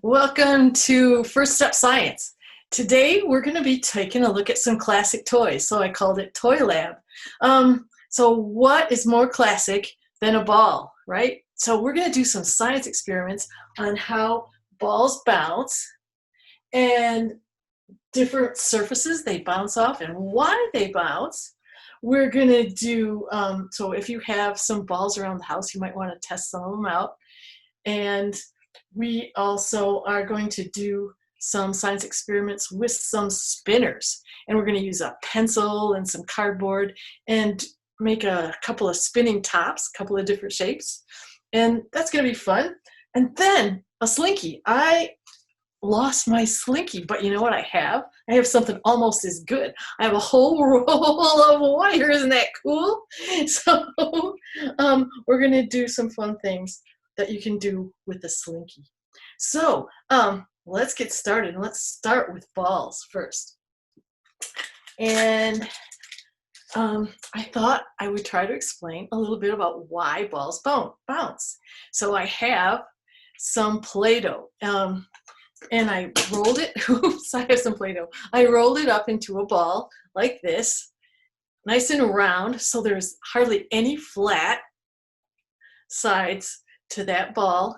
Welcome to First Step Science. Today we're going to be taking a look at some classic toys, so I called it Toy Lab. So what is more classic than a ball, right? So we're going to do some science experiments on how balls bounce and different surfaces they bounce off and why they bounce. We're going to do, so if you have some balls around the house, you might want to test some of them out. And we also are going to do some science experiments with some spinners. And we're going to use a pencil and some cardboard and make a couple of spinning tops, a couple of different shapes. And that's going to be fun. And then a Slinky. I lost my Slinky, but you know what I have? I have something almost as good. I have a whole roll of wire. Isn't that cool? So we're going to do some fun things that you can do with the Slinky. So let's get started. Let's start with balls first. And I thought I would try to explain a little bit about why balls bounce. So I have some Play-Doh. And I rolled it, oops, I have some Play-Doh. I rolled it up into a ball like this, nice and round, so there's hardly any flat sides to that ball.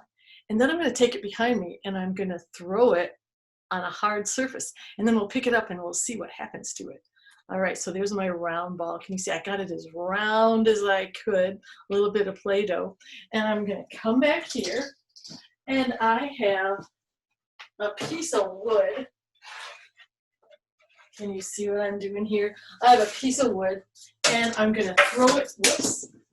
And then I'm going to take it behind me and I'm going to throw it on a hard surface. And then we'll pick it up and we'll see what happens to it. All right, so there's my round ball. Can you see I got it as round as I could, a little bit of Play-Doh. And I'm going to come back here and I have a piece of wood. Can you see what I'm doing here? I have a piece of wood and I'm going to throw it,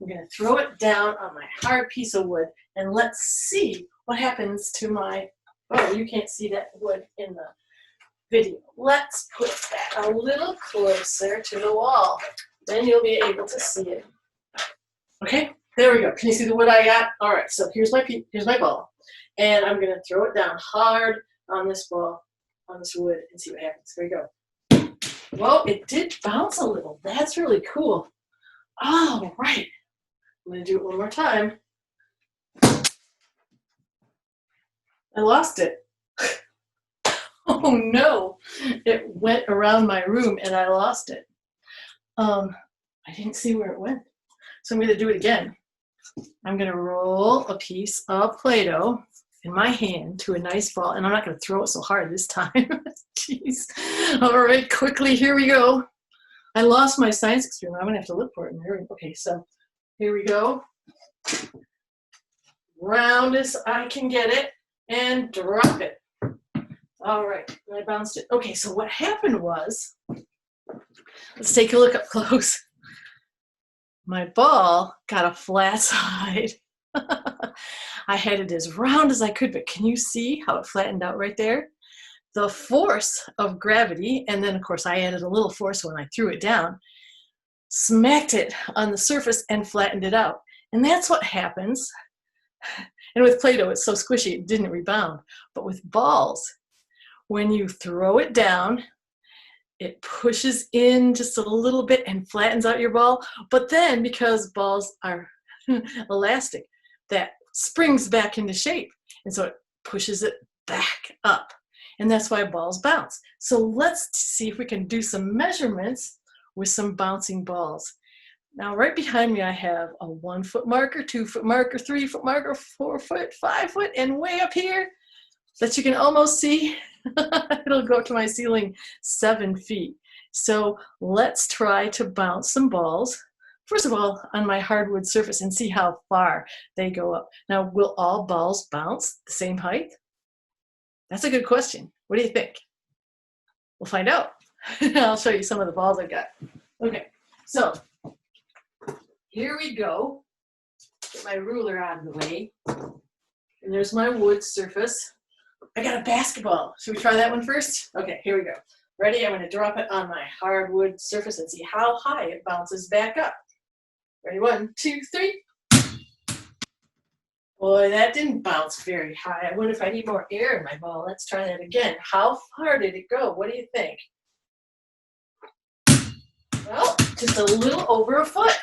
I'm going to throw it down on my hard piece of wood and let's see what happens to my, oh, you can't see that wood in the video. Let's put that a little closer to the wall. Then you'll be able to see it. Okay, there we go. Can you see the wood I got? All right, so here's my ball. And I'm going to throw it down hard on this ball, on this wood, and see what happens. There we go. Well, it did bounce a little. That's really cool. All right. I'm going to do it one more time. I lost it. Oh no, it went around my room and I lost it. I didn't see where it went. So I'm going to do it again. I'm going to roll a piece of Play-Doh in my hand to a nice ball, and I'm not going to throw it so hard this time. Jeez. All right, quickly, here we go. I lost my science experiment. I'm going to have to look for it in there. Okay, so here we go. Round as I can get it, and drop it. All right, I bounced it. Okay, so what happened was, let's take a look up close. My ball got a flat side. I had it as round as I could, but can you see how it flattened out right there? The force of gravity, and then of course I added a little force when I threw it down, smacked it on the surface and flattened it out. And that's what happens. And with Play-Doh, it's so squishy, it didn't rebound. But with balls, when you throw it down, it pushes in just a little bit and flattens out your ball. But then, because balls are elastic, that springs back into shape. And so it pushes it back up. And that's why balls bounce. So let's see if we can do some measurements with some bouncing balls. Now, right behind me, I have a 1 foot marker, 2 foot marker, 3 foot marker, 4 foot, 5 foot, and way up here that you can almost see, it'll go up to my ceiling 7 feet. So let's try to bounce some balls. First of all, on my hardwood surface and see how far they go up. Now, will all balls bounce the same height? That's a good question. What do you think? We'll find out. I'll show you some of the balls I got. Okay, so here we go. Get my ruler out of the way. And there's my wood surface. I got a basketball. Should we try that one first? Okay, here we go. Ready? I'm going to drop it on my hardwood surface and see how high it bounces back up. Ready? 1, 2, 3. Boy, that didn't bounce very high. I wonder if I need more air in my ball. Let's try that again. How far did it go? What do you think? Well, just a little over a foot.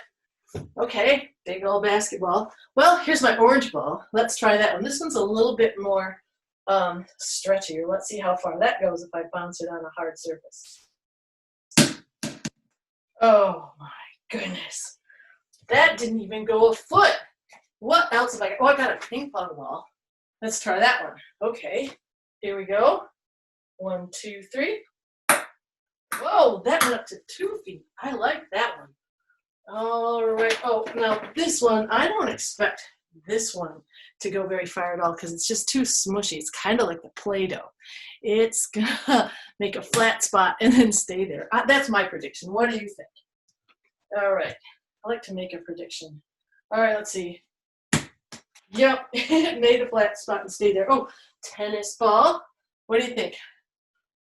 Okay, big old basketball. Well, here's my orange ball. Let's try that one. This one's a little bit more stretchier. Let's see how far that goes if I bounce it on a hard surface. Oh my goodness. That didn't even go a foot. What else have I got? Oh, I got a ping pong ball. Let's try that one. Okay, here we go. 1, 2, 3. Whoa, that went up to 2 feet. I like that one. All right. Oh, now this one, I don't expect this one to go very far at all because it's just too smushy. It's kind of like the play-doh. It's gonna make a flat spot and then stay there. That's my prediction. What do you think? All right. I like to make a prediction. All right, let's see. Yep, it made a flat spot and stayed there. Oh, tennis ball. What do you think?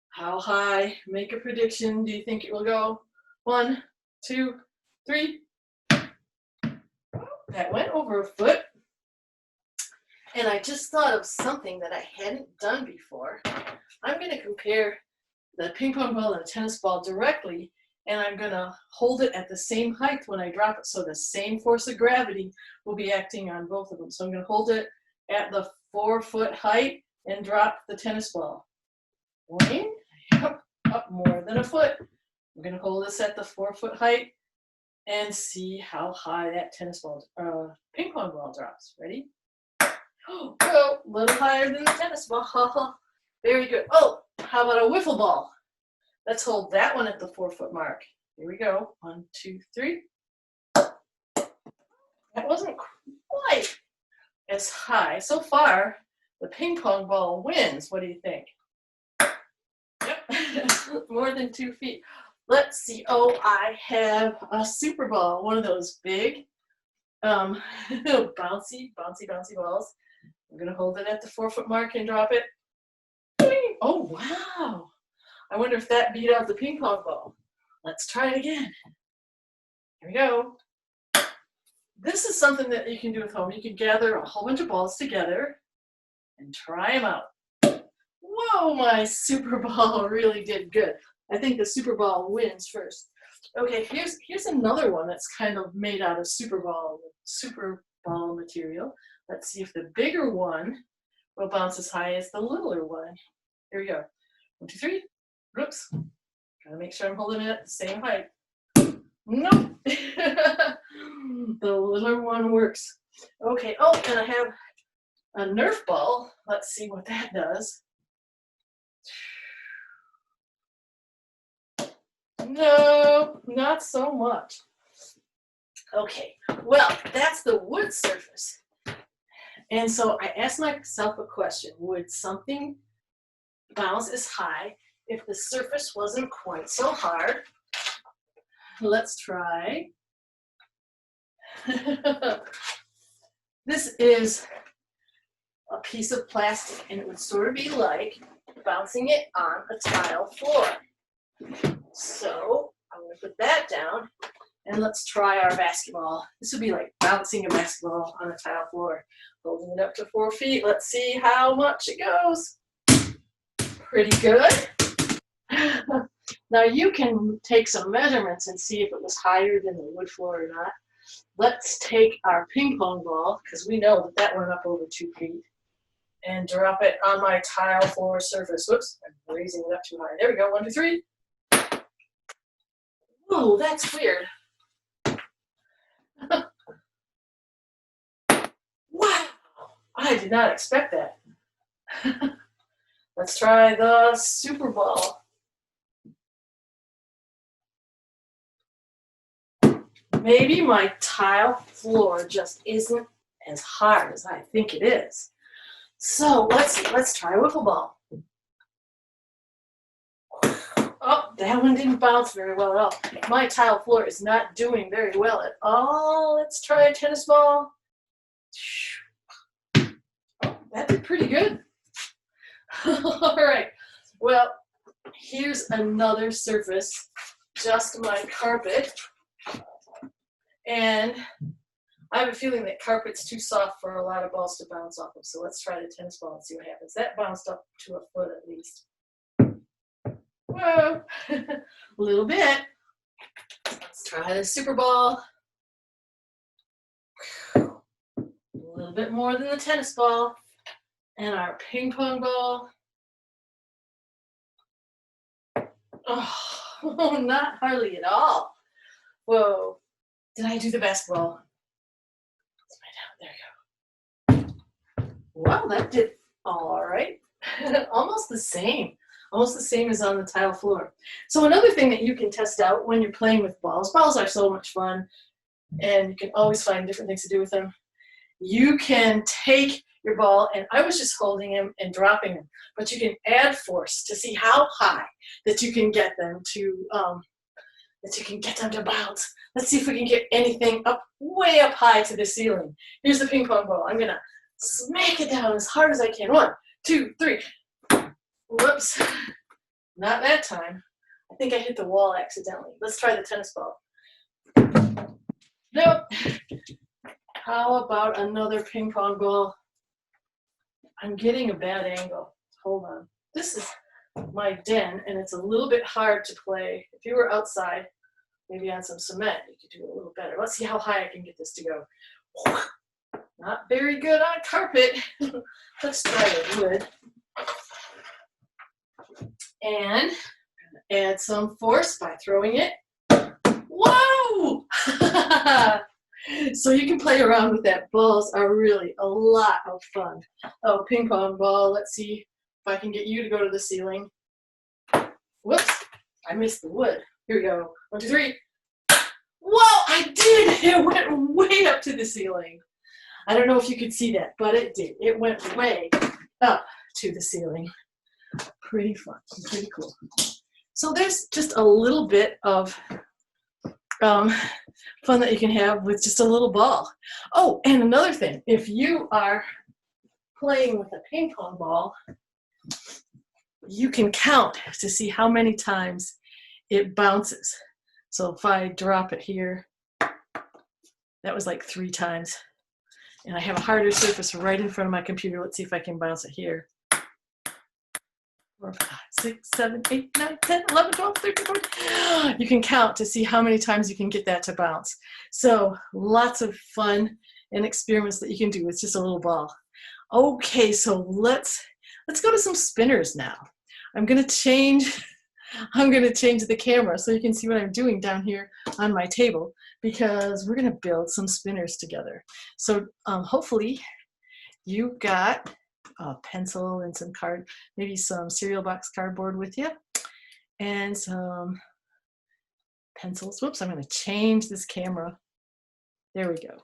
How high? Make a prediction. Do you think it will go? 1, 2, 3. That went over a foot. And I just thought of something that I hadn't done before. I'm going to compare the ping pong ball and the tennis ball directly, and I'm going to hold it at the same height when I drop it, so the same force of gravity will be acting on both of them. So I'm going to hold it at the 4-foot height and drop the tennis ball. Wing, up more than a foot. I'm going to hold this at the 4-foot height and see how high that ping pong ball drops. Ready? Oh, a little higher than the tennis ball. Very good. Oh, how about a wiffle ball? Let's hold that one at the 4-foot mark. Here we go. 1, 2, 3. That wasn't quite as high. So far, the ping pong ball wins. What do you think? Yep, more than 2 feet. Let's see. Oh, I have a super ball, one of those big, bouncy balls. I'm going to hold it at the 4-foot mark and drop it. Oh, wow. I wonder if that beat out the ping pong ball. Let's try it again. Here we go. This is something that you can do at home. You can gather a whole bunch of balls together and try them out. Whoa, my super ball really did good. I think the super ball wins first. Okay, here's another one that's kind of made out of super ball material. Let's see if the bigger one will bounce as high as the littler one. Here we go. 1, 2, 3. Oops. Gotta make sure I'm holding it at the same height. Nope. The littler one works. Okay. Oh, and I have a Nerf ball. Let's see what that does. No, not so much. Okay, well, that's the wood surface. And so I asked myself a question. Would something bounce as high if the surface wasn't quite so hard? Let's try. This is a piece of plastic, and it would sort of be like bouncing it on a tile floor. So I'm going to put that down, and let's try our basketball. This would be like bouncing a basketball on a tile floor. Holding it up to 4 feet. Let's see how much it goes. Pretty good. Now you can take some measurements and see if it was higher than the wood floor or not. Let's take our ping pong ball, because we know that that went up over 2 feet, and drop it on my tile floor surface. Whoops, I'm raising it up too high. There we go. 1, 2, 3. Ooh, that's weird. Wow, I did not expect that. Let's try the super ball. Maybe my tile floor just isn't as hard as I think it is. So let's see, let's try a wiffle ball. Oh, that one didn't bounce very well at all. My tile floor is not doing very well at all. Let's try a tennis ball. Oh, that did pretty good. All right, well, here's another surface, just my carpet. And I have a feeling that carpet's too soft for a lot of balls to bounce off of, so let's try the tennis ball and see what happens. That bounced up to a foot at least. Whoa, a little bit. Let's try the super ball. A little bit more than the tennis ball. And our ping pong ball. Oh, not hardly at all. Whoa. Did I do the basketball? Let's find out. There we go. Well, that did all right. Almost the same. Almost the same as on the tile floor. So another thing that you can test out when you're playing with balls, balls are so much fun, and you can always find different things to do with them. You can take your ball, and I was just holding him and dropping him, but you can add force to see how high that you can get them to bounce. Let's see if we can get anything up, way up high to the ceiling. Here's the ping pong ball. I'm gonna smack it down as hard as I can. 1, 2, 3. Whoops, not that time. I think I hit the wall accidentally. Let's try the tennis ball. Nope. How about another ping pong ball? I'm getting a bad angle. Hold on. This is my den, and it's a little bit hard to play. If you were outside, maybe on some cement, you could do it a little better. Let's see how high I can get this to go. Not very good on carpet. Let's try the wood. And add some force by throwing it. Whoa! So you can play around with that. Balls are really a lot of fun. Oh, ping pong ball. Let's see if I can get you to go to the ceiling. Whoops, I missed the wood. Here we go. 1, 2, 3. Whoa, I did! It went way up to the ceiling. I don't know if you could see that, but it did. It went way up to the ceiling. Pretty fun, pretty cool. So there's just a little bit of fun that you can have with just a little ball. Oh, and another thing, if you are playing with a ping pong ball, you can count to see how many times it bounces. So if I drop it here, that was like 3 times. And I have a harder surface right in front of my computer. Let's see if I can bounce it here. 4, 5, 6, 7, 8, 9, 10, 11, 12, 13, 14. You can count to see how many times you can get that to bounce. So lots of fun and experiments that you can do with just a little ball. Okay, so let's go to some spinners now. I'm gonna change the camera so you can see what I'm doing down here on my table, because we're gonna build some spinners together. So hopefully you got a pencil and some card, maybe some cereal box cardboard with you, and some pencils. Whoops, I'm going to change this camera. There we go.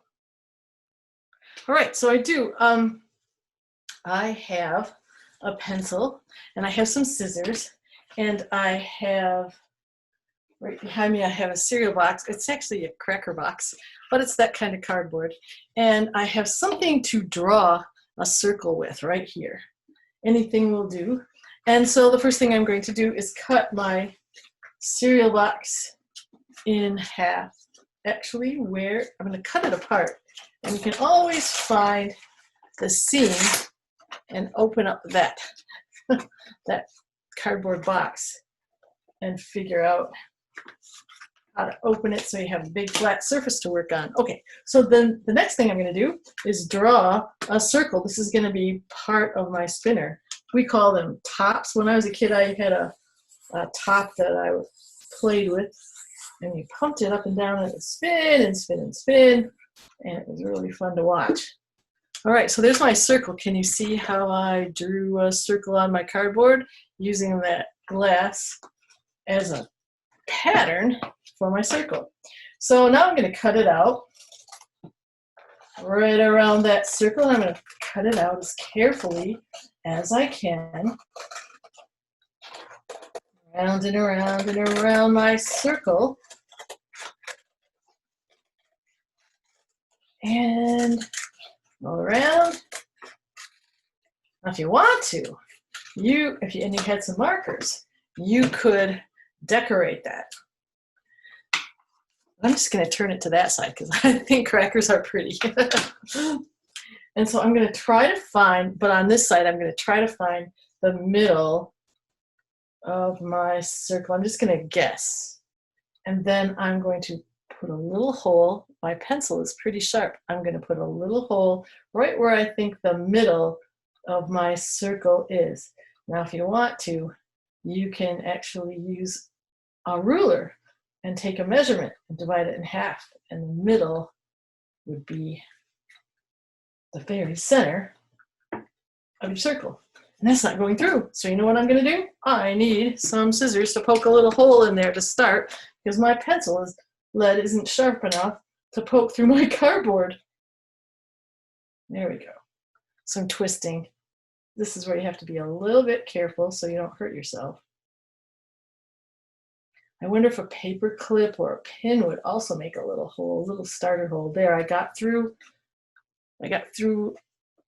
All right, so I have a pencil, and I have some scissors, and I have, right behind me, I have a cereal box. It's actually a cracker box, but it's that kind of cardboard. And I have something to draw a circle with right here. Anything will do. And so the first thing I'm going to do is cut my cereal box in half. Actually, I'm going to cut it apart. And you can always find the seam and open up that, that cardboard box and figure out how to open it so you have a big flat surface to work on. Okay, so then the next thing I'm going to do is draw a circle. This is going to be part of my spinner. We call them tops. When I was a kid, I had a top that I played with, and we pumped it up and down, and it would spin and spin and spin, and it was really fun to watch. All right, so there's my circle. Can you see how I drew a circle on my cardboard using that glass as a pattern for my circle? So now I'm going to cut it out right around that circle. I'm going to cut it out as carefully as I can, around and around and around my circle, and all around. Now if you want to, and you had some markers, you could decorate that. I'm just going to turn it to that side because I think crackers are pretty. And so I'm going to try to find, but on this side, I'm going to try to find the middle of my circle. I'm just going to guess. And then I'm going to put a little hole. My pencil is pretty sharp. I'm going to put a little hole right where I think the middle of my circle is. Now, if you want to, you can actually use a ruler and take a measurement and divide it in half, and the middle would be the very center of your circle. And that's not going through. So you know what I'm going to do? I need some scissors to poke a little hole in there to start, because my pencil lead isn't sharp enough to poke through my cardboard. There we go. So I'm twisting. This is where you have to be a little bit careful so you don't hurt yourself. I wonder if a paper clip or a pin would also make a little hole, a little starter hole. There, I got through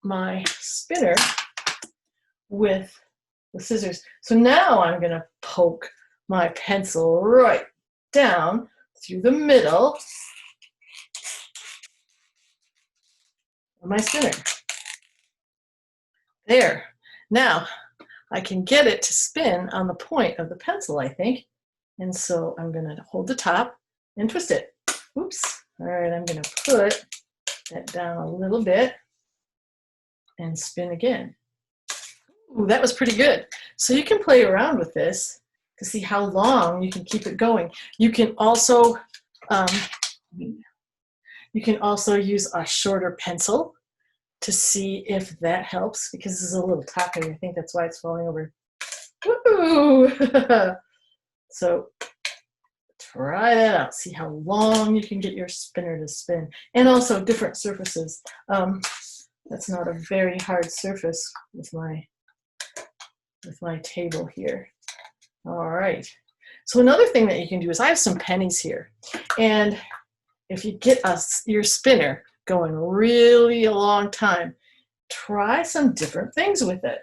my spinner with the scissors. So now I'm going to poke my pencil right down through the middle of my spinner. There. Now I can get it to spin on the point of the pencil, I think. And so I'm going to hold the top and twist it. Oops. All right, I'm going to put that down a little bit and spin again. Ooh, that was pretty good. So you can play around with this to see how long you can keep it going. You can also use a shorter pencil to see if that helps, because this is a little tacky. I think that's why it's falling over. Woo! So try that out. See how long you can get your spinner to spin. And also different surfaces. That's not a very hard surface with my table here. All right. So another thing that you can do is I have some pennies here. And if you get your spinner going really a long time, try some different things with it.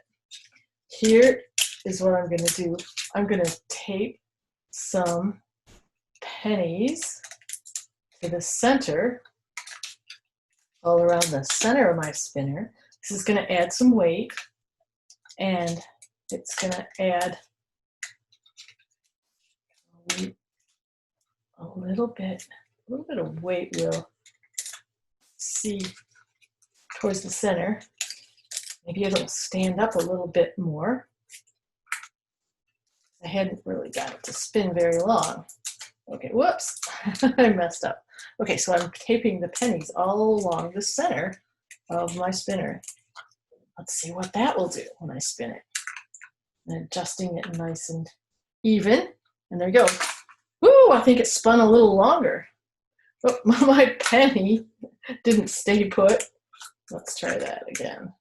Here is what I'm going to do. I'm going to tape some pennies to the center, all around the center of my spinner. This is going to add some weight, and it's going to add a little bit of weight. We'll see towards the center. Maybe it'll stand up a little bit more. I hadn't really got it to spin very long. Okay, whoops, I messed up. Okay, so I'm taping the pennies all along the center of my spinner. Let's see what that will do when I spin it. And adjusting it nice and even. And there you go. Ooh, I think it spun a little longer. Oh, my penny didn't stay put. Let's try that again.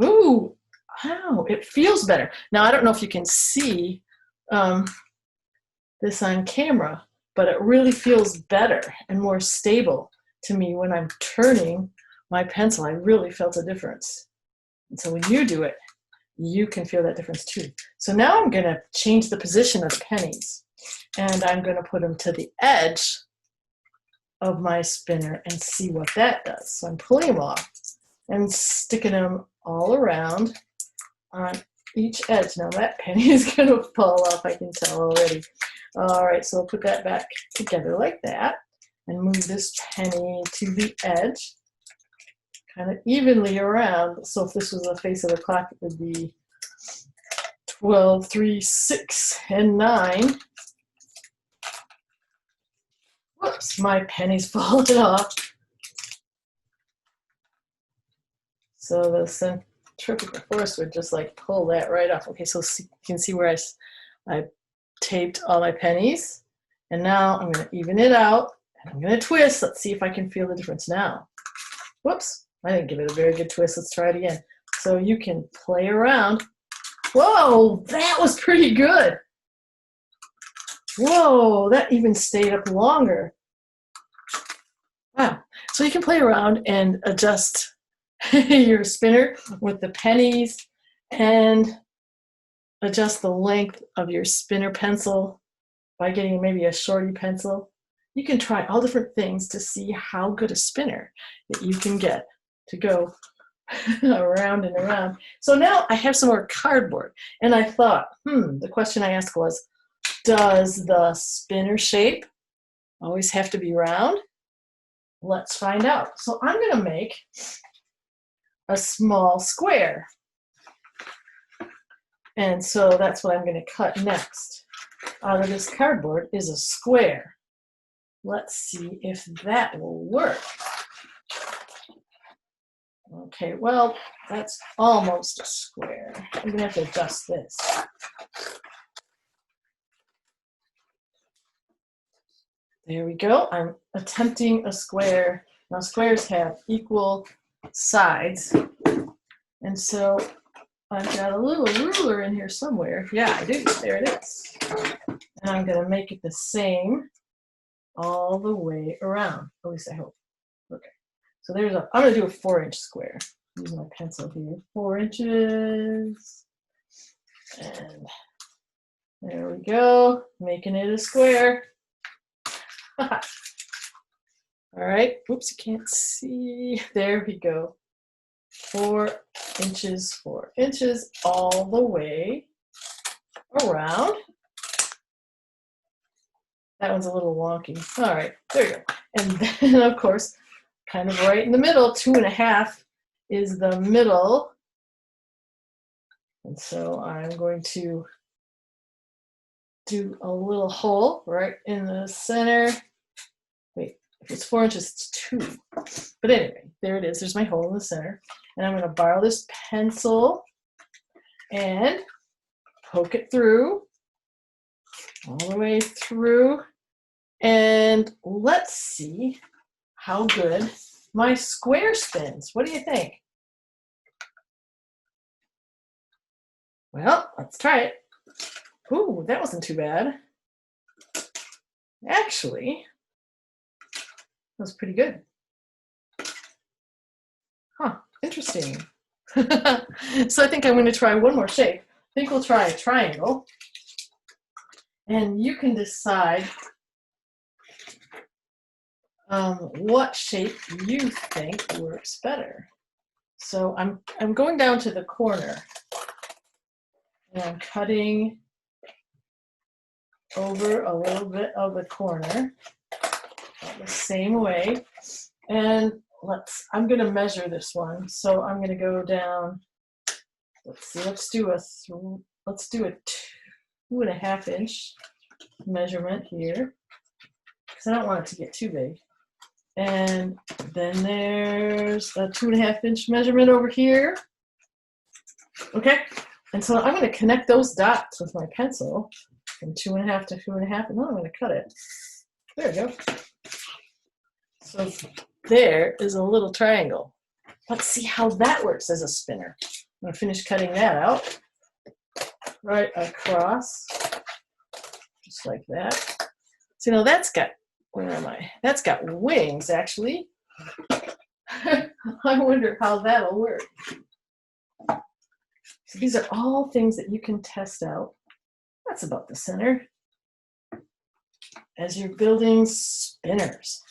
Ooh, wow, it feels better. Now, I don't know if you can see this on camera, but it really feels better and more stable to me when I'm turning my pencil. I really felt a difference. And so when you do it, you can feel that difference too. So now I'm going to change the position of the pennies, and I'm going to put them to the edge of my spinner and see what that does. So I'm pulling them off and sticking them all around on each edge. Now that penny is going to fall off, I can tell already. All right, so I'll put that back together like that and move this penny to the edge, kind of evenly around. So if this was the face of the clock, it would be 12, 3, 6, and 9. Whoops, my penny's falling off. So the centrifugal force would just like pull that right off. Okay, so you can see where I taped all my pennies, and now I'm going to even it out, and I'm going to twist. Let's see if I can feel the difference now. Whoops, I didn't give it a very good twist. Let's try it again. So you can play around. Whoa, that was pretty good. Whoa, that even stayed up longer. Wow, so you can play around and adjust your spinner with the pennies and adjust the length of your spinner pencil by getting maybe a shorty pencil. You can try all different things to see how good a spinner that you can get to go around and around. So now I have some more cardboard, and I thought, the question I asked was, does the spinner shape always have to be round? Let's find out. So I'm going to make a small square. And so that's what I'm going to cut next. Out of this cardboard is a square. Let's see if that will work. Okay, well, that's almost a square. I'm going to have to adjust this. There we go. I'm attempting a square. Now squares have equal sides. And so I've got a little ruler in here somewhere. Yeah, I do. There it is. And I'm going to make it the same all the way around. At least I hope. Okay. So there's a, I'm going to do a 4-inch square. Use my pencil here. 4 inches. And there we go. Making it a square. All right. Oops, you can't see. There we go. 4 inches, 4 inches all the way around. That one's a little wonky. All right, there you go. And then, of course, kind of right in the middle, 2.5 is the middle. And so I'm going to do a little hole right in the center. Wait, if it's 4 inches, it's 2. But anyway, there it is. There's my hole in the center. And I'm going to borrow this pencil and poke it through, all the way through. And let's see how good my square spins. What do you think? Well, let's try it. Ooh, that wasn't too bad. Actually, that was pretty good. Huh, interesting. So I think I'm going to try one more shape. I think we'll try a triangle. And you can decide what shape you think works better. So I'm going down to the corner. And I'm cutting over a little bit of the corner the same way. And I'm going to measure this one. So I'm going to go down. Let's see. Let's do a 2.5 inch measurement here, because I don't want it to get too big. And then there's a 2.5 inch measurement over here. Okay. And so I'm going to connect those dots with my pencil from 2.5 to 2.5, and then I'm going to cut it. There we go. So there is a little triangle. Let's see how that works as a spinner. I'm going to finish cutting that out. Right across. Just like that. So, that's got, where am I? That's got wings, actually. I wonder how that'll work. So these are all things that you can test out. That's about the center. As you're building spinners.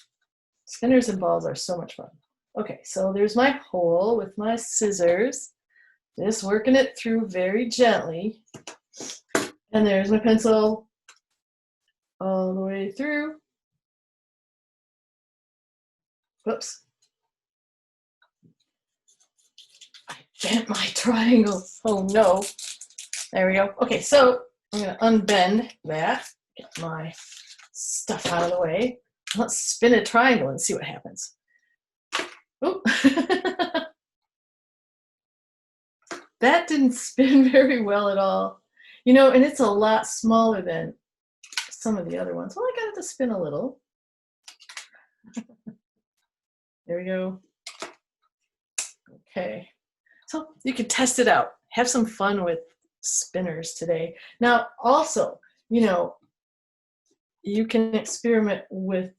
Spinners and balls are so much fun. Okay, so there's my hole with my scissors. Just working it through very gently. And there's my pencil all the way through. Whoops. I bent my triangle. Oh no. There we go. Okay, so I'm going to unbend that, get my stuff out of the way. Let's spin a triangle and see what happens. Oop. That didn't spin very well at all. And it's a lot smaller than some of the other ones. Well, I got it to spin a little. There we go. Okay. So you can test it out. Have some fun with spinners today. Now, also, you can experiment with,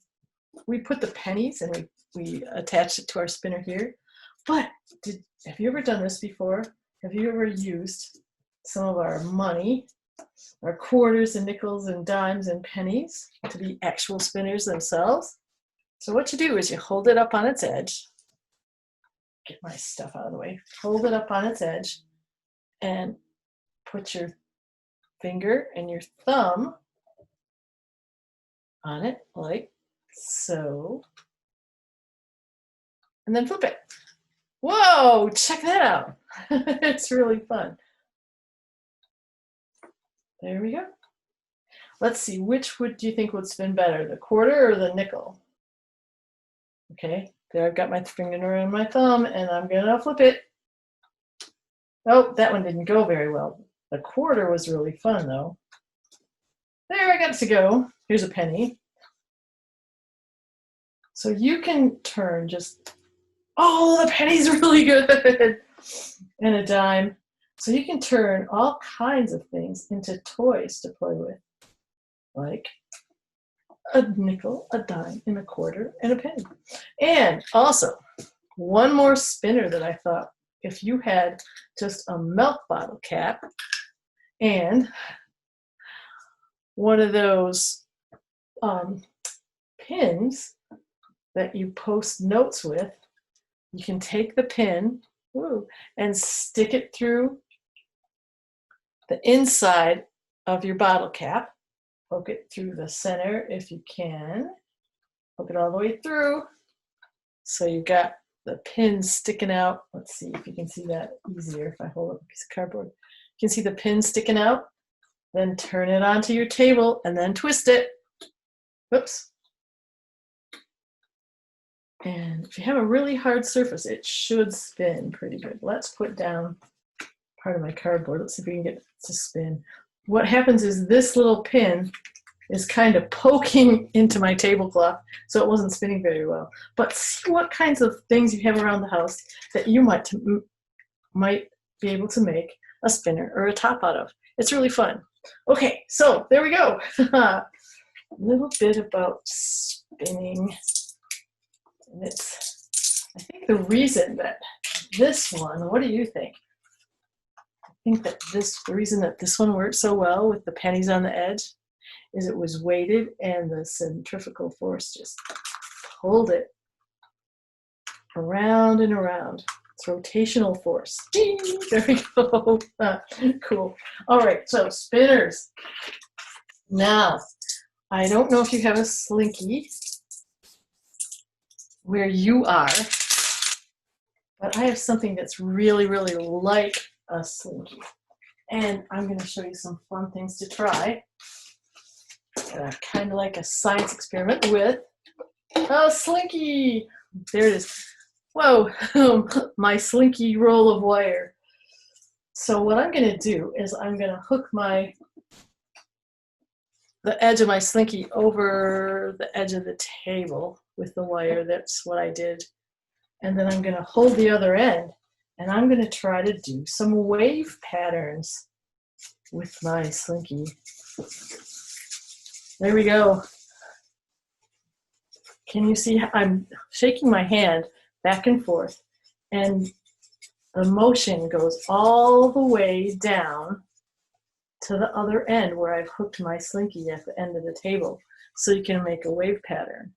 we put the pennies and we attach it to our spinner here. But have you ever done this before? Have you ever used some of our money, our quarters and nickels and dimes and pennies, to be actual spinners themselves? So what you do is you hold it up on its edge. Get my stuff out of the way. Hold it up on its edge and put your finger and your thumb on it like So, and then flip it. Whoa, check that out. It's really fun. There we go. Let's see, which do you think would spin better, the quarter or the nickel? Okay, there I've got my finger and my thumb, and I'm gonna flip it. Oh, that one didn't go very well. The quarter was really fun though. There, I got to go. Here's a penny. So you can turn just, oh, the penny's really good. And a dime. So you can turn all kinds of things into toys to play with, like a nickel, a dime, and a quarter, and a penny. And also, one more spinner that I thought, if you had just a milk bottle cap and one of those pins that you post notes with, you can take the pin and stick it through the inside of your bottle cap. Poke it through the center if you can. Poke it all the way through. So you've got the pin sticking out. Let's see if you can see that easier if I hold up a piece of cardboard. You can see the pin sticking out. Then turn it onto your table and then twist it. Whoops. And if you have a really hard surface, it should spin pretty good. Let's put down part of my cardboard. Let's see if we can get it to spin. What happens is this little pin is kind of poking into my tablecloth, so it wasn't spinning very well. But see what kinds of things you have around the house that you might be able to make a spinner or a top out of. It's really fun. Okay, so there we go. A little bit about spinning. And I think the reason that this one, what do you think? I think that the reason that this one worked so well with the pennies on the edge is it was weighted and the centrifugal force just pulled it around and around. It's rotational force. Ding! There we go. Cool. All right, so spinners. Now, I don't know if you have a Slinky where you are, but I have something that's really, really like a Slinky. And I'm going to show you some fun things to try. Kind of like a science experiment with a Slinky. There it is. Whoa, my Slinky roll of wire. So what I'm going to do is I'm going to hook the edge of my Slinky over the edge of the table with the wire. That's what I did. And then I'm going to hold the other end, and I'm going to try to do some wave patterns with my Slinky. There we go. Can you see I'm shaking my hand back and forth, and the motion goes all the way down to the other end where I've hooked my Slinky at the end of the table, so you can make a wave pattern.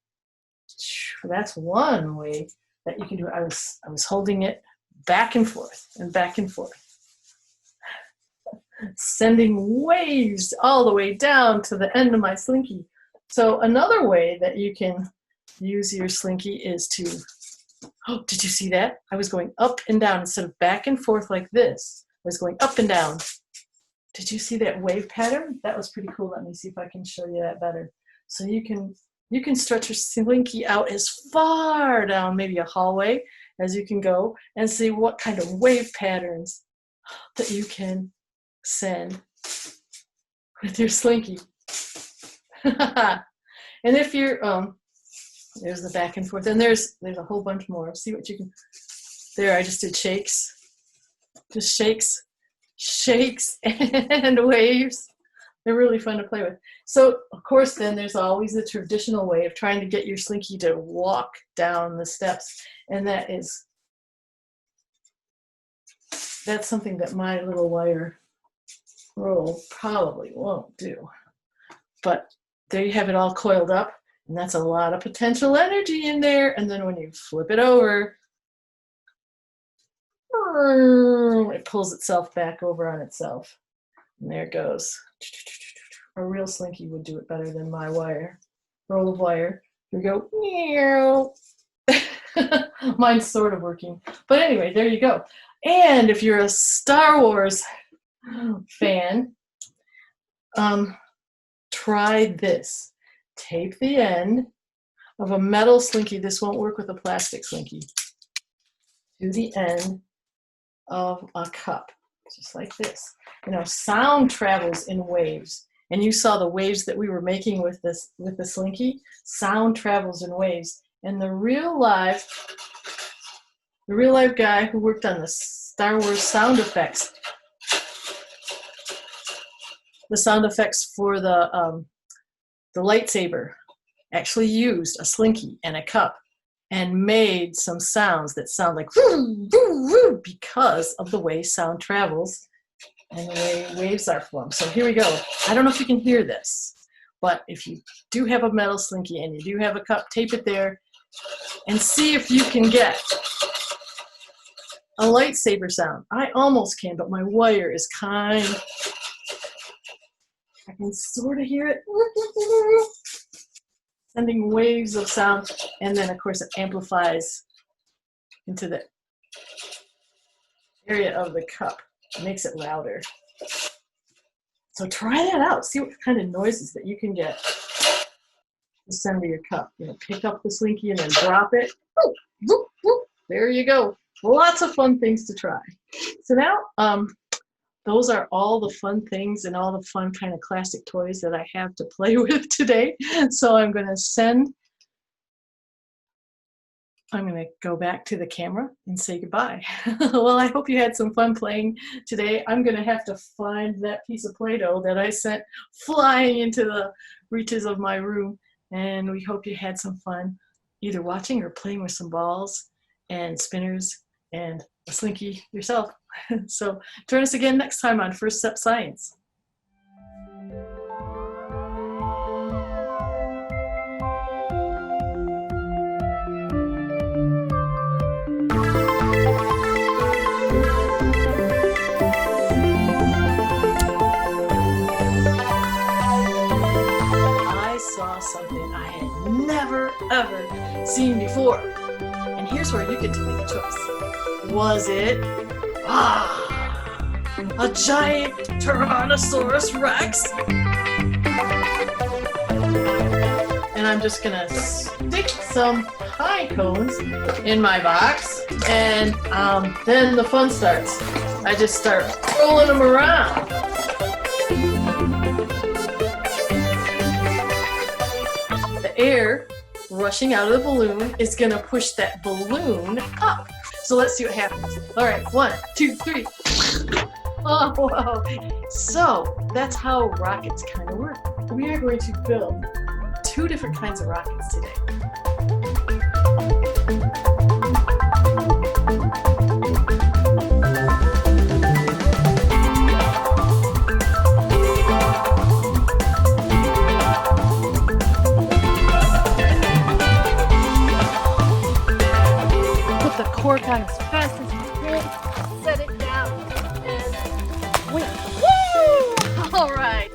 That's one way that you can do it. I was holding it back and forth and back and forth, sending waves all the way down to the end of my Slinky. So another way that you can use your Slinky is to, oh, did you see that? I was going up and down instead of back and forth like this. I was going up and down. Did you see that wave pattern? That was pretty cool. Let me see if I can show you that better. So you can stretch your Slinky out as far down maybe a hallway as you can go, and see what kind of wave patterns that you can send with your Slinky. And if you're there's the back and forth, and there's a whole bunch more. See what you can. There, I just did shakes, just shakes and waves. They're really fun to play with. So of course, then there's always the traditional way of trying to get your Slinky to walk down the steps, and that's something that my little wire roll probably won't do. But there you have it all coiled up, and that's a lot of potential energy in there. And then when you flip it over, it pulls itself back over on itself. And there it goes. A real Slinky would do it better than my roll of wire. Here we go. Meow. Mine's sort of working. But anyway, there you go. And if you're a Star Wars fan, try this. Tape the end of a metal Slinky. This won't work with a plastic Slinky. To the end of a cup, just like this. You know, sound travels in waves. And you saw the waves that we were making with the Slinky. Sound travels in waves. And the real live guy who worked on the Star Wars sound effects, the sound effects for the lightsaber, actually used a Slinky and a cup and made some sounds that sound like woo, woo, woo, because of the way sound travels and the way waves are formed. So here we go. I don't know if you can hear this, but if you do have a metal Slinky and you do have a cup, tape it there and see if you can get a lightsaber sound. I almost can, but my wire is I can sort of hear it. Sending waves of sound, and then of course it amplifies into the area of the cup. It makes it louder. So try that out. See what kind of noises that you can get to send to your cup. You know, pick up the Slinky and then drop it. Woo, woo, woo. There you go. Lots of fun things to try. So now, those are all the fun things and all the fun kind of classic toys that I have to play with today. So I'm going to go back to the camera and say goodbye. Well, I hope you had some fun playing today. I'm going to have to find that piece of Play-Doh that I sent flying into the reaches of my room. And we hope you had some fun either watching or playing with some balls and spinners and a Slinky yourself. So join us again next time on First Step Science. I saw something I had never ever seen before. And here's where you get to make a choice. Was it a giant Tyrannosaurus Rex? And I'm just gonna stick some pine cones in my box, and then the fun starts. I just start rolling them around. The air rushing out of the balloon is gonna push that balloon up. So let's see what happens. All right, 1, 2, 3. Oh, wow. So that's how rockets kind of work. We are going to build 2 different kinds of rockets today. Put the cork on as fast as you can, set it down, and wait. Woo! All right.